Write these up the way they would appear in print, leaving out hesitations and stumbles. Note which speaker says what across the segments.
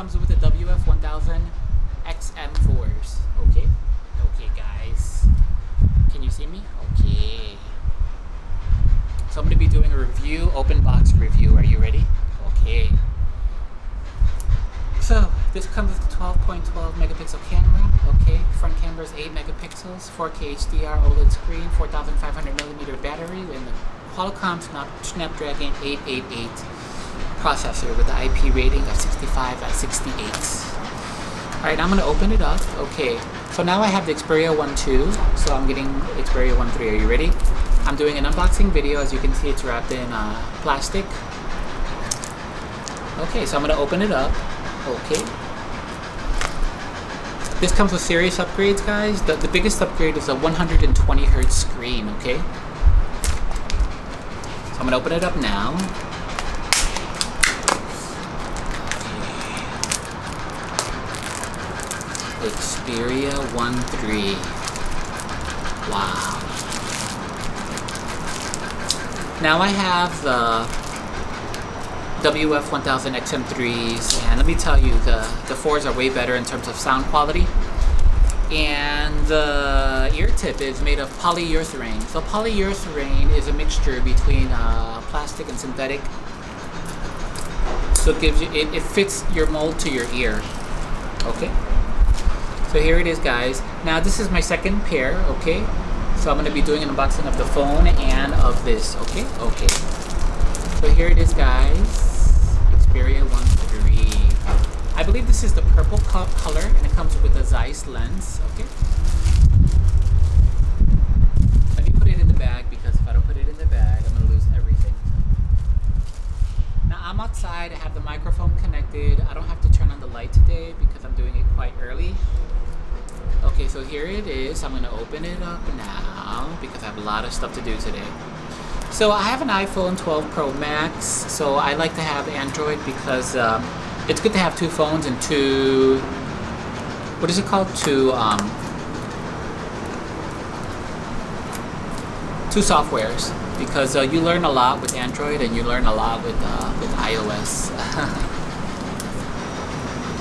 Speaker 1: comes with the WF1000XM4s. Okay? Okay, guys. Can you see me? Okay. So I'm going to be doing a review, open box review. Are you ready? Okay. So this comes with the 12.12 megapixel camera. Okay, front camera is 8 megapixels, 4K HDR OLED screen, 4500mm battery, and the Qualcomm Snapdragon 888 processor with the IP rating of 65/68. Alright, I'm going to open it up. Okay, so now I have the Xperia 1 II, so I'm getting Xperia 1 III. Are you ready? I'm doing an unboxing video. As you can see, it's wrapped in plastic. Okay, so I'm going to open it up. Okay. This comes with serious upgrades, guys. The biggest upgrade is a 120 Hz screen, okay? So I'm going to open it up now. Okay. Xperia 1 III. Wow. Now I have the WF1000XM3s, and let me tell you, the 4s are way better in terms of sound quality. And the ear tip is made of polyurethane. So polyurethane is a mixture between plastic and synthetic. So it gives you, it fits your mold to your ear. Okay. So here it is, guys. Now this is my second pair. Okay. So I'm going to be doing an unboxing of the phone and of this. Okay. Okay. So here it is, guys. Xperia 1 III. I believe this is the purple color, and it comes with a Zeiss lens. Okay. Let me put it in the bag, because if I don't put it in the bag, I'm gonna lose everything. Now I'm outside. I have the microphone connected. I don't have to turn on the light today because I'm doing it quite early. Okay, so here it is. I'm gonna open it up now because I have a lot of stuff to do today. So I have an iPhone 12 Pro Max, so I like to have Android because it's good to have two phones and two, what is it called? Two softwares, because you learn a lot with Android and you learn a lot with iOS.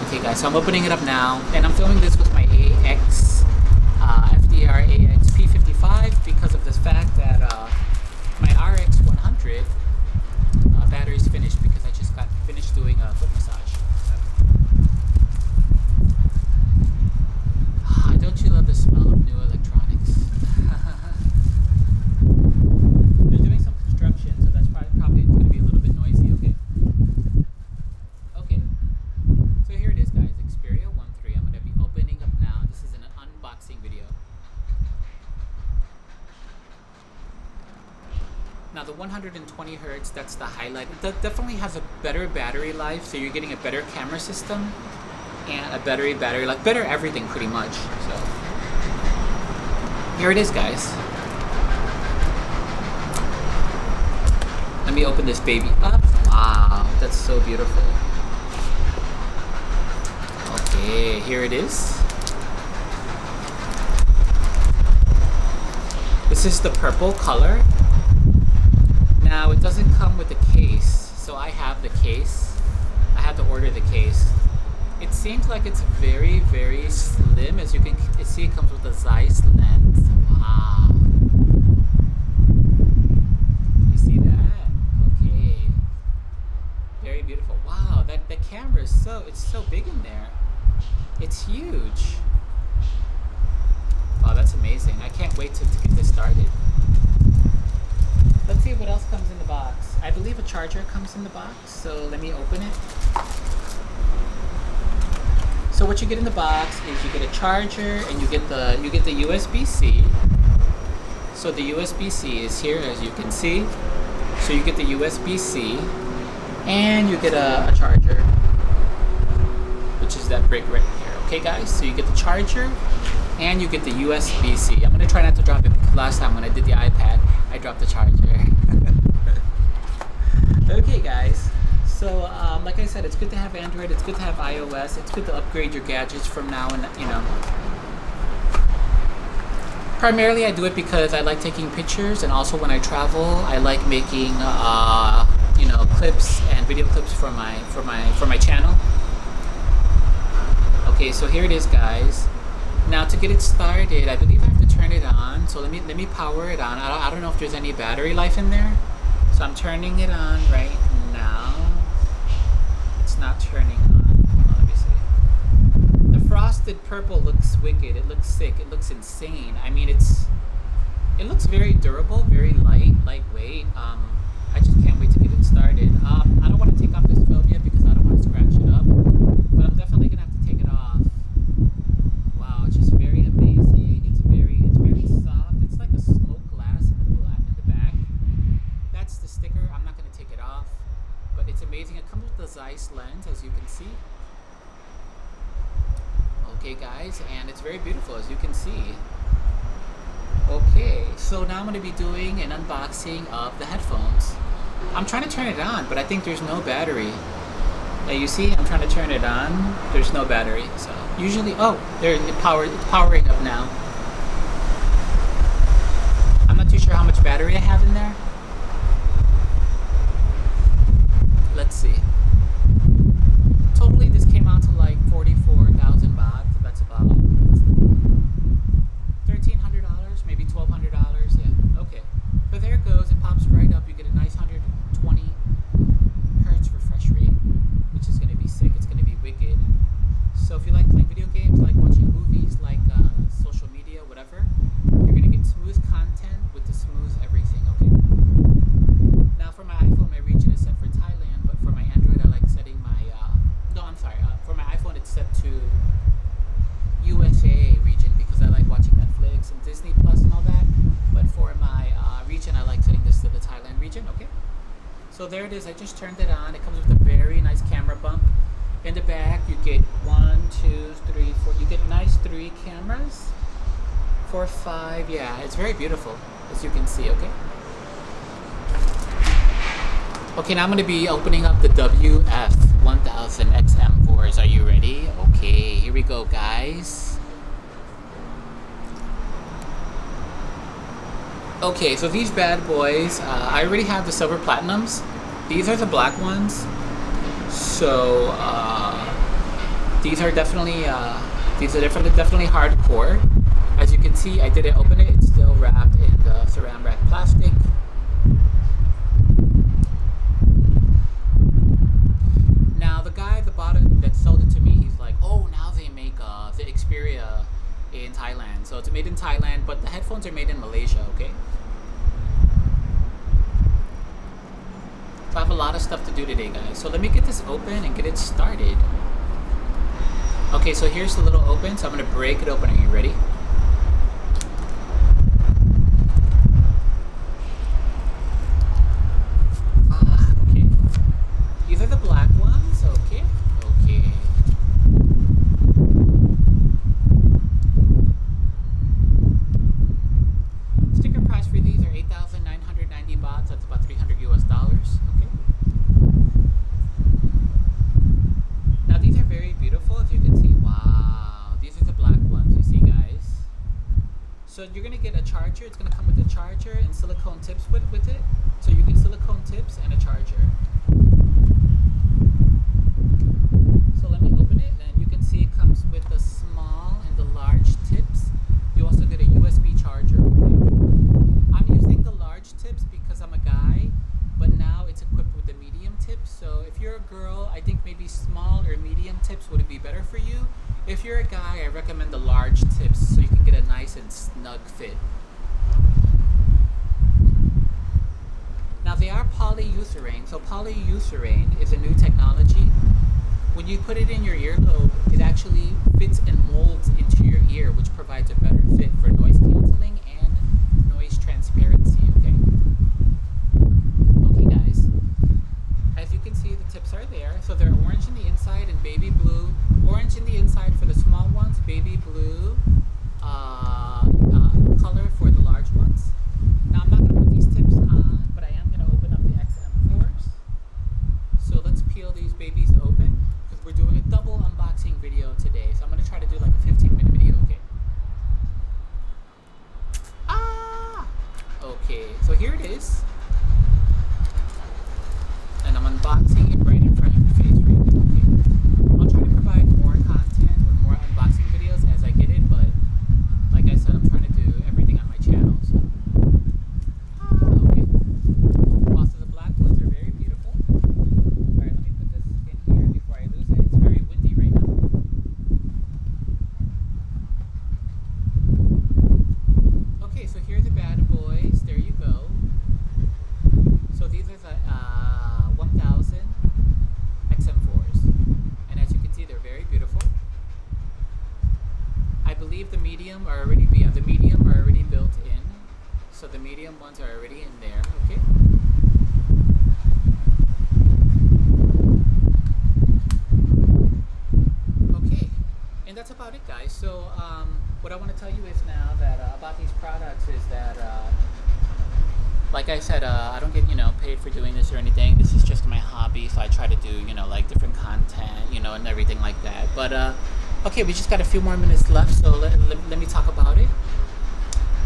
Speaker 1: Okay, guys, so I'm opening it up now, and I'm filming this with my FDR AX P55 because of the fact that my RX 100 battery's finished, because I just got finished doing a foot massage. Don't you love the smell of new electronics? They're doing some construction, so that's probably going to be a little bit noisy. Okay. Okay. So here it is, guys. Xperia 1 III. I'm going to be opening up now. This is an unboxing video. Now the 120 Hz, that's the highlight. It definitely has a better battery life, so you're getting a better camera system and a better battery life, better everything pretty much. So here it is, guys. Let me open this baby up. Wow, that's so beautiful. Okay, here it is. This is the purple color. Now it doesn't come with the case, so I have the case. I had to order the case. It seems like it's very, very slim. As you can see, it comes with a Zeiss lens. Wow. You see that? Okay. Very beautiful. Wow, the camera is it's so big in there. It's huge. Wow, that's amazing. I can't wait to get this started. Let's see what else comes in the box. I believe a charger comes in the box, so let me open it. So what you get in the box is you get a charger, and you get the USB-C. So the USB-C is here, as you can see. So you get the USB-C, and you get a charger, which is that brick right here. Okay, guys. So you get the charger, and you get the USB-C. I'm gonna try not to drop it, because last time when I did the iPad, I dropped the charger. Okay, guys. So, like I said, it's good to have Android. It's good to have iOS. It's good to upgrade your gadgets from now and, Primarily, I do it because I like taking pictures, and also when I travel, I like making, clips and video clips for my channel. Okay, so here it is, guys. Now to get it started, I believe I have to turn it on. So let me power it on. I don't know if there's any battery life in there. So I'm turning it on right now. It's not turning on. Let me see. The frosted purple looks wicked. It looks sick. It looks insane. I mean, it looks very durable, very lightweight. I just can't wait to get it started. I don't want to take off this film yet because I don't want to scratch it up. But I'm definitely gonna have to take it off. Wow, it's just very amazing. It's very soft. It's like a smoke glass in the back. That's the sticker. I'm not gonna take it off, but it's amazing. It comes with the Zeiss lens, as you can see. Okay, guys, and it's very beautiful, as you can see. Okay, so now I'm gonna be doing an unboxing of the headphones. I'm trying to turn it on, but I think there's no battery. Now you see, I'm trying to turn it on. There's no battery, so usually, it's powering up now. I'm not too sure how much battery I have in there. Let's see. Totally, this came out to like 44,000 baht. So that's about $1,300, maybe $1,200. Yeah. Okay. So there it goes. It pops right up. You get a nice 120 hertz refresh rate, which is going to be sick. It's going to be wicked. So if you like playing video games, like watching movies, like social media, whatever, you're going to get smooth content with the smooth everything. Okay. Now for my iPhone, my region is set for Thailand, but for my Android, I like setting my for my iPhone, it's set to USA region because I like watching Netflix and Disney Plus and all that. But for my region, I like setting this to the Thailand region. Okay. So there it is. I just turned it on. It comes with a very nice camera bump. In the back, you get 1, 2, 3, 4. You get nice 3 cameras. 4, 5. Yeah, it's very beautiful, as you can see. Okay. Okay, now I'm going to be opening up the WF1000XM4s. Are you ready? Okay, here we go, guys. Okay, so these bad boys, I already have the silver platinums. These are the black ones. So these are definitely definitely hardcore. As you can see, I didn't open it. It's still wrapped in the Saran wrap plastic. Now the guy at the bottom that sold it to me, he's like, oh, now they make the Xperia in Thailand. So it's made in Thailand, but the headphones are made in Malaysia, okay? So I have a lot of stuff to do today, guys. So let me get this open and get it started. Okay, so here's the little open. So I'm going to break it open. Are you ready? Okay. These are the black ones. Okay. Okay. Sticker price for these are 8,990 baht. So that's about $300 US. Okay. Now these are very beautiful, as you can see. Wow, these are the black ones. You see, guys. So you're gonna get a charger. It's gonna come with a charger and silicone tips with it. So you get silicone tips and a charger. So let me open it, and you can see it comes with the small and the large tips. You also get a USB charger. Okay. I'm using the large tips because I'm a guy, but now it's equipped with the medium tips. So if you're a girl, I think maybe small or medium tips would be better for you. If you're a guy, I recommend the large tips so you can get a nice and snug fit. Now they are polyurethane. So polyurethane is a new technology. When you put it in your earlobe, it actually fits and molds into your ear, which provides a better fit for noise canceling and noise transparency. Okay. Okay, guys. As you can see, the tips are there. So they're orange in the inside and baby blue. Orange in the inside for the small ones, baby blue color for the large ones. Now I'm not going to put these tips on, but I am going to open up the XM4s. So let's peel these babies open because we're doing a double unboxing video today. So I'm going to try to do like a 15-minute video, okay? Okay, so here it is. And I'm unboxing it right in front of your face right now, okay? I'll try to provide more content or more the medium ones are already in there. Okay. Okay, and that's about it, guys. So what I want to tell you is now that about these products is that like I said, I don't get paid for doing this or anything. This is just my hobby, so I try to do like different content, and everything like that. But okay, we just got a few more minutes left, so let me talk about it.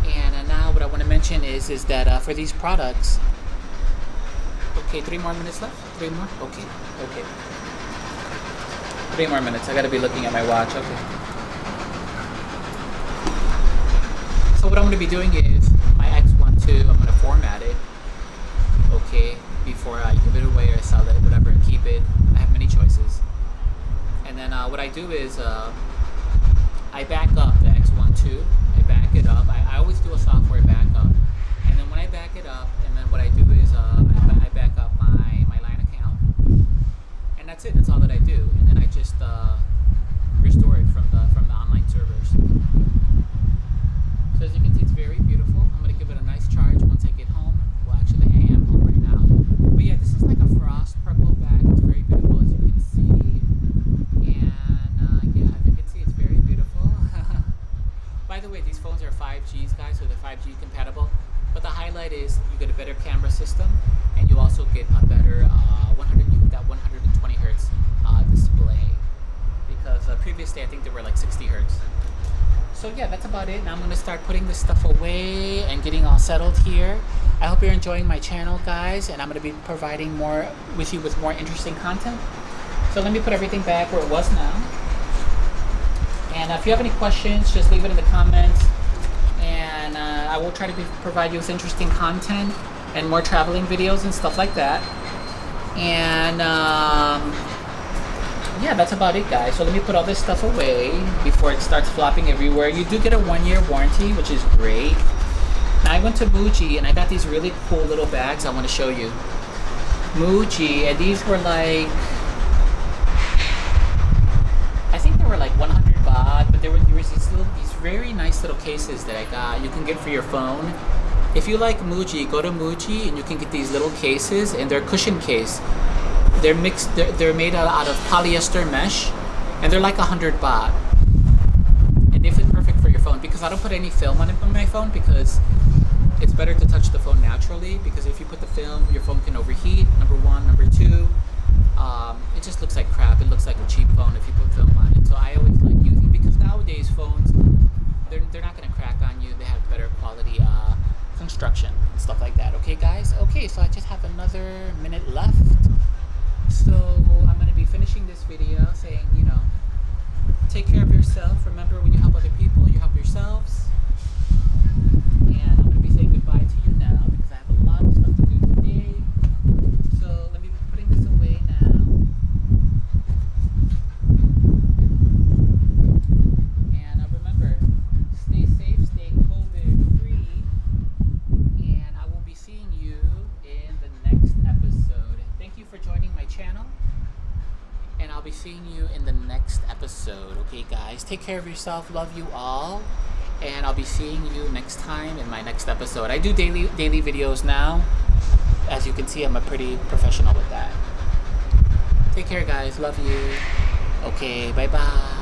Speaker 1: And now what I want to mention is that for these products, okay, 3 more minutes left. 3 more. Okay. 3 more minutes. I got to be looking at my watch. Okay. So what I'm going to be doing is my X1 II, I'm going to format it, okay, before I give it away or sell it, whatever, and keep it. I have many choices. And then what I do is I back up the X1 II. I back it up. I always do a software backup. And then when I back it up, and then what I do is I back up my line account. And that's it. That's all that I do. And then I just restore it from the online servers. So as you can see, it's very beautiful. I'm going to give it a nice charge once I get home. Well, actually, I am home right now. But yeah, this is like a frost purple bag. It's very beautiful, as you can see. And yeah, as you can see, it's very beautiful. By the way, these phones are 5Gs, guys, so they're 5G compatible. But the highlight is you get a better camera system, and you also get a better 120 hertz display. Because previously, I think they were like 60 hertz. So yeah, that's about it. Now I'm going to start putting this stuff away and getting all settled here. I hope you're enjoying my channel, guys, and I'm going to be providing more with you with more interesting content. So let me put everything back where it was now. And if you have any questions, just leave it in the comments. And I will try to provide you with interesting content and more traveling videos and stuff like that. And yeah, that's about it, guys. So let me put all this stuff away before it starts flopping everywhere. You do get a 1-year warranty, which is great. Now I went to Muji and I got these really cool little bags I want to show you. Muji, and these were like, I think they were like 100 baht, but there was these very nice little cases that I got. You can get for your phone. If you like Muji, go to Muji and you can get these little cases, and they're cushion case. They're mixed. They're made out of polyester mesh, and they're like 100 baht. And they fit perfect for your phone because I don't put any film on my phone because it's better to touch the phone naturally. Because if you put the film, your phone can overheat. Number one, number two, it just looks like crap. It looks like a cheap phone if you put film on it. So I always like using, because nowadays phones, they're not going to crack on you. They have better quality construction and stuff like that. Okay, guys. Okay, so I just have another minute left. So I'm going to be finishing this video saying, take care of yourself. Remember, when you help other people, you help yourselves. And I'm going to be saying goodbye to you now because I have a lot of stuff to do today. So let me be putting this away now. And remember, stay safe, stay COVID free. And I will be seeing you in the next episode. Thank you for joining my channel, and I'll be seeing you in the next episode. Okay, guys, take care of yourself. Love you all, and I'll be seeing you next time in my next episode. I do daily videos now. As you can see, I'm a pretty professional with that. Take care, guys. Love you. Okay, bye bye.